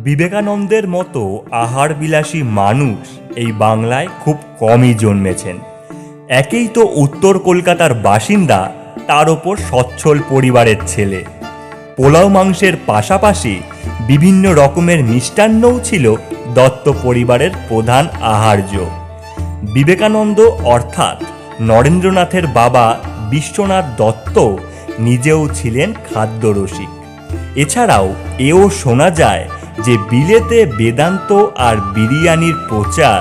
বিবেকানন্দের মতো আহারবিলাসী মানুষ এই বাংলায় খুব কমই জন্মেছেন। একেই তো উত্তর কলকাতার বাসিন্দা, তার ওপর সচ্ছল পরিবারের ছেলে। পোলাও মাংসের পাশাপাশি বিভিন্ন রকমের মিষ্টান্নও ছিল দত্ত পরিবারের প্রধান আহার্য। বিবেকানন্দ অর্থাৎ নরেন্দ্রনাথের বাবা বিশ্বনাথ দত্ত নিজেও ছিলেন খাদ্যরসিক। এছাড়াও এও শোনা যায় যে বিলেতে বেদান্ত আর বিরিয়ানির প্রচার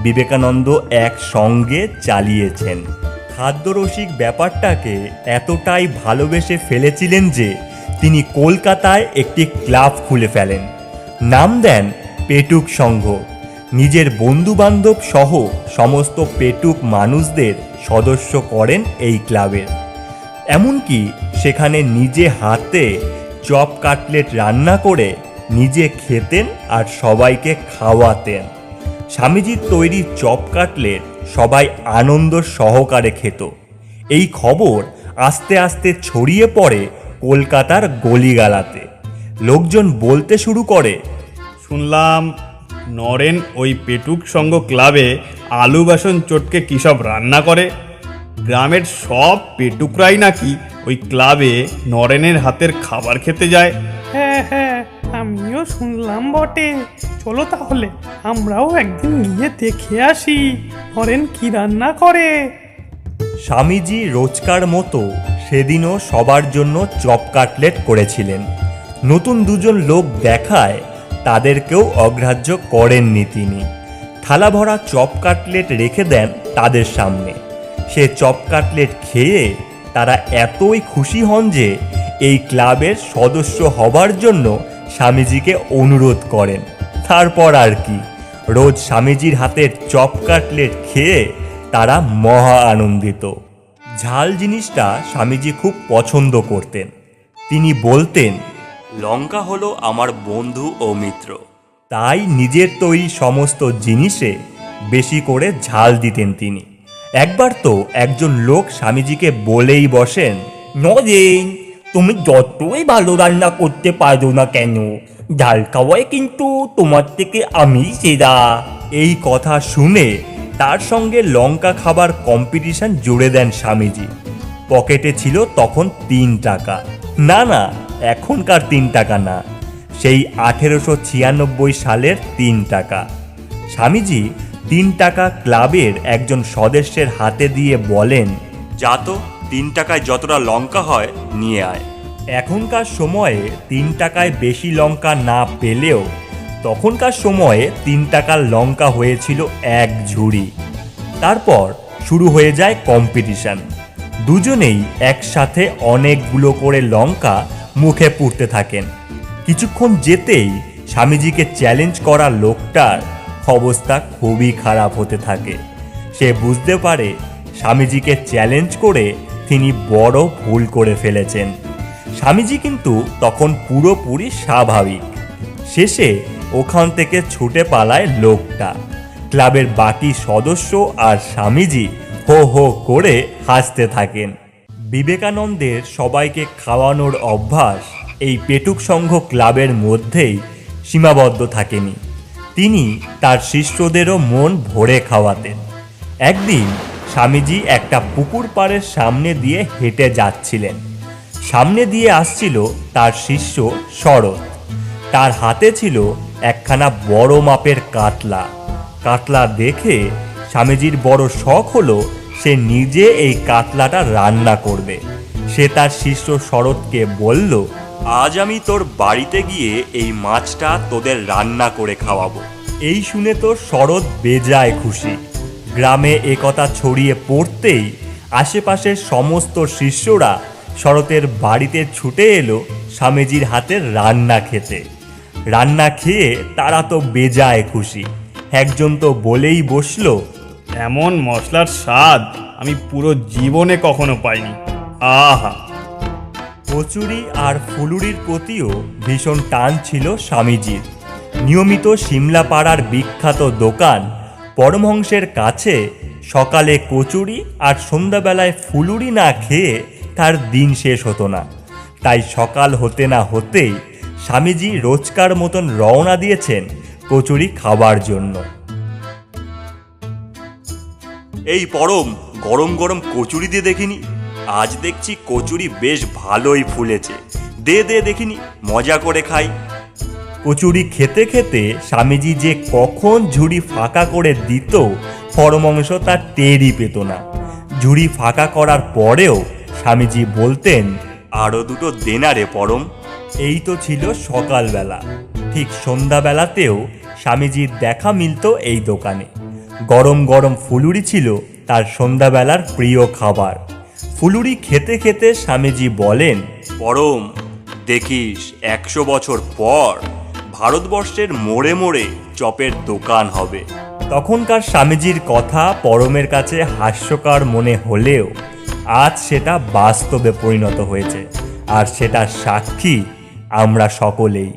বিবেকানন্দ একসঙ্গে চালিয়েছেন। খাদ্যরসিক ব্যাপারটাকে এতটাই ভালোবেসে ফেলেছিলেন যে তিনি কলকাতায় একটি ক্লাব খুলে ফেলেন, নাম দেন পেটুক সংঘ। নিজের বন্ধুবান্ধব সহ সমস্ত পেটুক মানুষদের সদস্য করেন এই ক্লাবের। এমনকি সেখানে নিজে হাতে চপ কাটলেট রান্না করে নিজে খেতেন আর সবাইকে খাওয়াতেন। স্বামীজির তৈরি চপ কাটলেট সবাই আনন্দ সহকারে খেত। এই খবর আস্তে আস্তে ছড়িয়ে পড়ে কলকাতার গলিগালাতে। লোকজন বলতে শুরু করে, শুনলাম নরেন ওই পেটুক সংঘ ক্লাবে আলু বাসন চটকে কী সব রান্না করে। গ্রামের সব পেটুকরাই নাকি ওই ক্লাবে নরেনের হাতের খাবার খেতে যায়। হ্যাঁ হ্যাঁ, আমিও শুনলাম বটে। চলো তাহলে আমরাও একদিন গিয়ে দেখে আসি নরেন কি রান্না করে। স্বামীজি রোজকার মতো সেদিনও সবার জন্য চপ কাটলেট করেছিলেন। নতুন দুজন লোক দেখায় তাদেরকেও অগ্রাহ্য করেননি তিনি। থালা ভরা চপ কাটলেট রেখে দেন তাদের সামনে। সে চপ কাটলেট খেয়ে তারা এতই খুশি হন যে এই ক্লাবের সদস্য হবার জন্য স্বামীজিকে অনুরোধ করেন। তারপর আর কি, রোজ স্বামীজির হাতের চপ কাটলেট খেয়ে তারা মহা আনন্দিত। ঝাল জিনিসটা স্বামীজি খুব পছন্দ করতেন। তিনি বলতেন, লঙ্কা হলো আমার বন্ধু ও মিত্র। তাই নিজের তৈরি সমস্ত জিনিসে বেশি করে ঝাল দিতেন তিনি। একবার তো একজন লোক স্বামীজিকে বলেই বসেন, নরেন, তুমি যতই ভালো রান্না করতে পারো না কেন, ঝাল খাওয়ায় কিন্তু তোমার থেকে আমি সেরা। এই কথা শুনে তার সঙ্গে লঙ্কা খাবার কম্পিটিশন জুড়ে দেন স্বামীজি। পকেটে ছিল তখন 3 টাকা। না না, এখনকার 3 টাকা না, সেই 1896 সালের 3 টাকা। স্বামীজি 3 টাকা ক্লাবের একজন সদস্যের হাতে দিয়ে বলেন, যা তো 3 টাকায় যতটা লঙ্কা হয় নিয়ে আয়। এখনকার সময়ে 3 টাকায় বেশি লঙ্কা না পেলেও তখনকার সময়ে 3 টাকার লঙ্কা হয়েছিল 1 ঝুড়ি। তারপর শুরু হয়ে যায় কম্পিটিশন। দুজনেই একসাথে অনেকগুলো করে লঙ্কা মুখে পুরতে থাকেন। কিছুক্ষণ যেতেই স্বামীজিকে চ্যালেঞ্জ করা লোকটার অবস্থা খুবই খারাপ হতে থাকে। সে বুঝতে পারে স্বামীজিকে চ্যালেঞ্জ করে তিনি বড় ভুল করে ফেলেছেন। স্বামীজি কিন্তু তখন পুরোপুরি স্বাভাবিক। শেষে ওখান থেকে ছুটে পালায় লোকটা। ক্লাবের বাকি সদস্য আর স্বামীজি হো হো করে হাসতে থাকেন। বিবেকানন্দের সবাইকে খাওয়ানোর অভ্যাস এই পেটুক সংঘ ক্লাবের মধ্যেই সীমাবদ্ধ থাকেনি। তিনি তার শিষ্যদেরও মন ভরে খাওয়াতেন। একদিন স্বামীজি একটা পুকুর পাড়ের সামনে দিয়ে হেঁটে যাচ্ছিলেন। সামনে দিয়ে আসছিল তার শিষ্য শরৎ। তার হাতে ছিল একখানা বড় মাপের কাতলা। কাতলা দেখে স্বামীজির বড় শখ হলো সে নিজে এই কাতলাটা রান্না করবে। সে তার শিষ্য শরৎকে বলল, আজ আমি তোর বাড়িতে গিয়ে এই মাছটা তোদের রান্না করে খাওয়াবো। এই শুনে তো শরৎ বেজায় খুশি। গ্রামে একথা ছড়িয়ে পড়তেই আশেপাশের সমস্ত শিষ্যরা শরতের বাড়িতে ছুটে এলো স্বামীজির হাতের রান্না খেতে। রান্না খেয়ে তারা তো বেজায় খুশি। একজন তো বলেই বসলো, এমন মশলার স্বাদ আমি পুরো জীবনে কখনো পাইনি। আহা! কচুরি আর ফুলুরির প্রতিও ভীষণ টান ছিল স্বামীজির। নিয়মিত সিমলাপাড়ার বিখ্যাত দোকান পরমহংসের কাছে সকালে কচুরি আর সন্ধ্যাবেলায় ফুলুরি না খেয়ে তার দিন শেষ হতো না। তাই সকাল হতে না হতেই স্বামীজি রোজকার মতন রওনা দিয়েছেন কচুরি খাবার জন্য। এই পরম, গরম গরম কচুরি দিয়ে দেখিনি। আজ দেখছি কচুরি বেশ ভালোই ফুলেছে, দে দে দেখিনি, মজা করে খাই। কচুরি খেতে খেতে স্বামীজি যে কখন ঝুড়ি ফাঁকা করে দিত পরমাংশ তার টেরই পেত না। ঝুড়ি ফাঁকা করার পরেও স্বামীজি বলতেন, আরও দুটো দেনা রে পরম। এই তো ছিল সকালবেলা। ঠিক সন্ধ্যাবেলাতেও স্বামীজির দেখা মিলত এই দোকানে। গরম গরম ফুলুরি ছিল তার সন্ধ্যাবেলার প্রিয় খাবার। ফুলুরি খেতে খেতে স্বামীজি বলেন, পরম, দেখিস 100 বছর পর ভারতবর্ষের মোড়ে মোড়ে চপের দোকান হবে। তখনকার স্বামীজির কথা পরমের কাছে হাস্যকর মনে হলেও আজ সেটা বাস্তবে পরিণত হয়েছে, আর সেটা সাক্ষী আমরা সকলেই।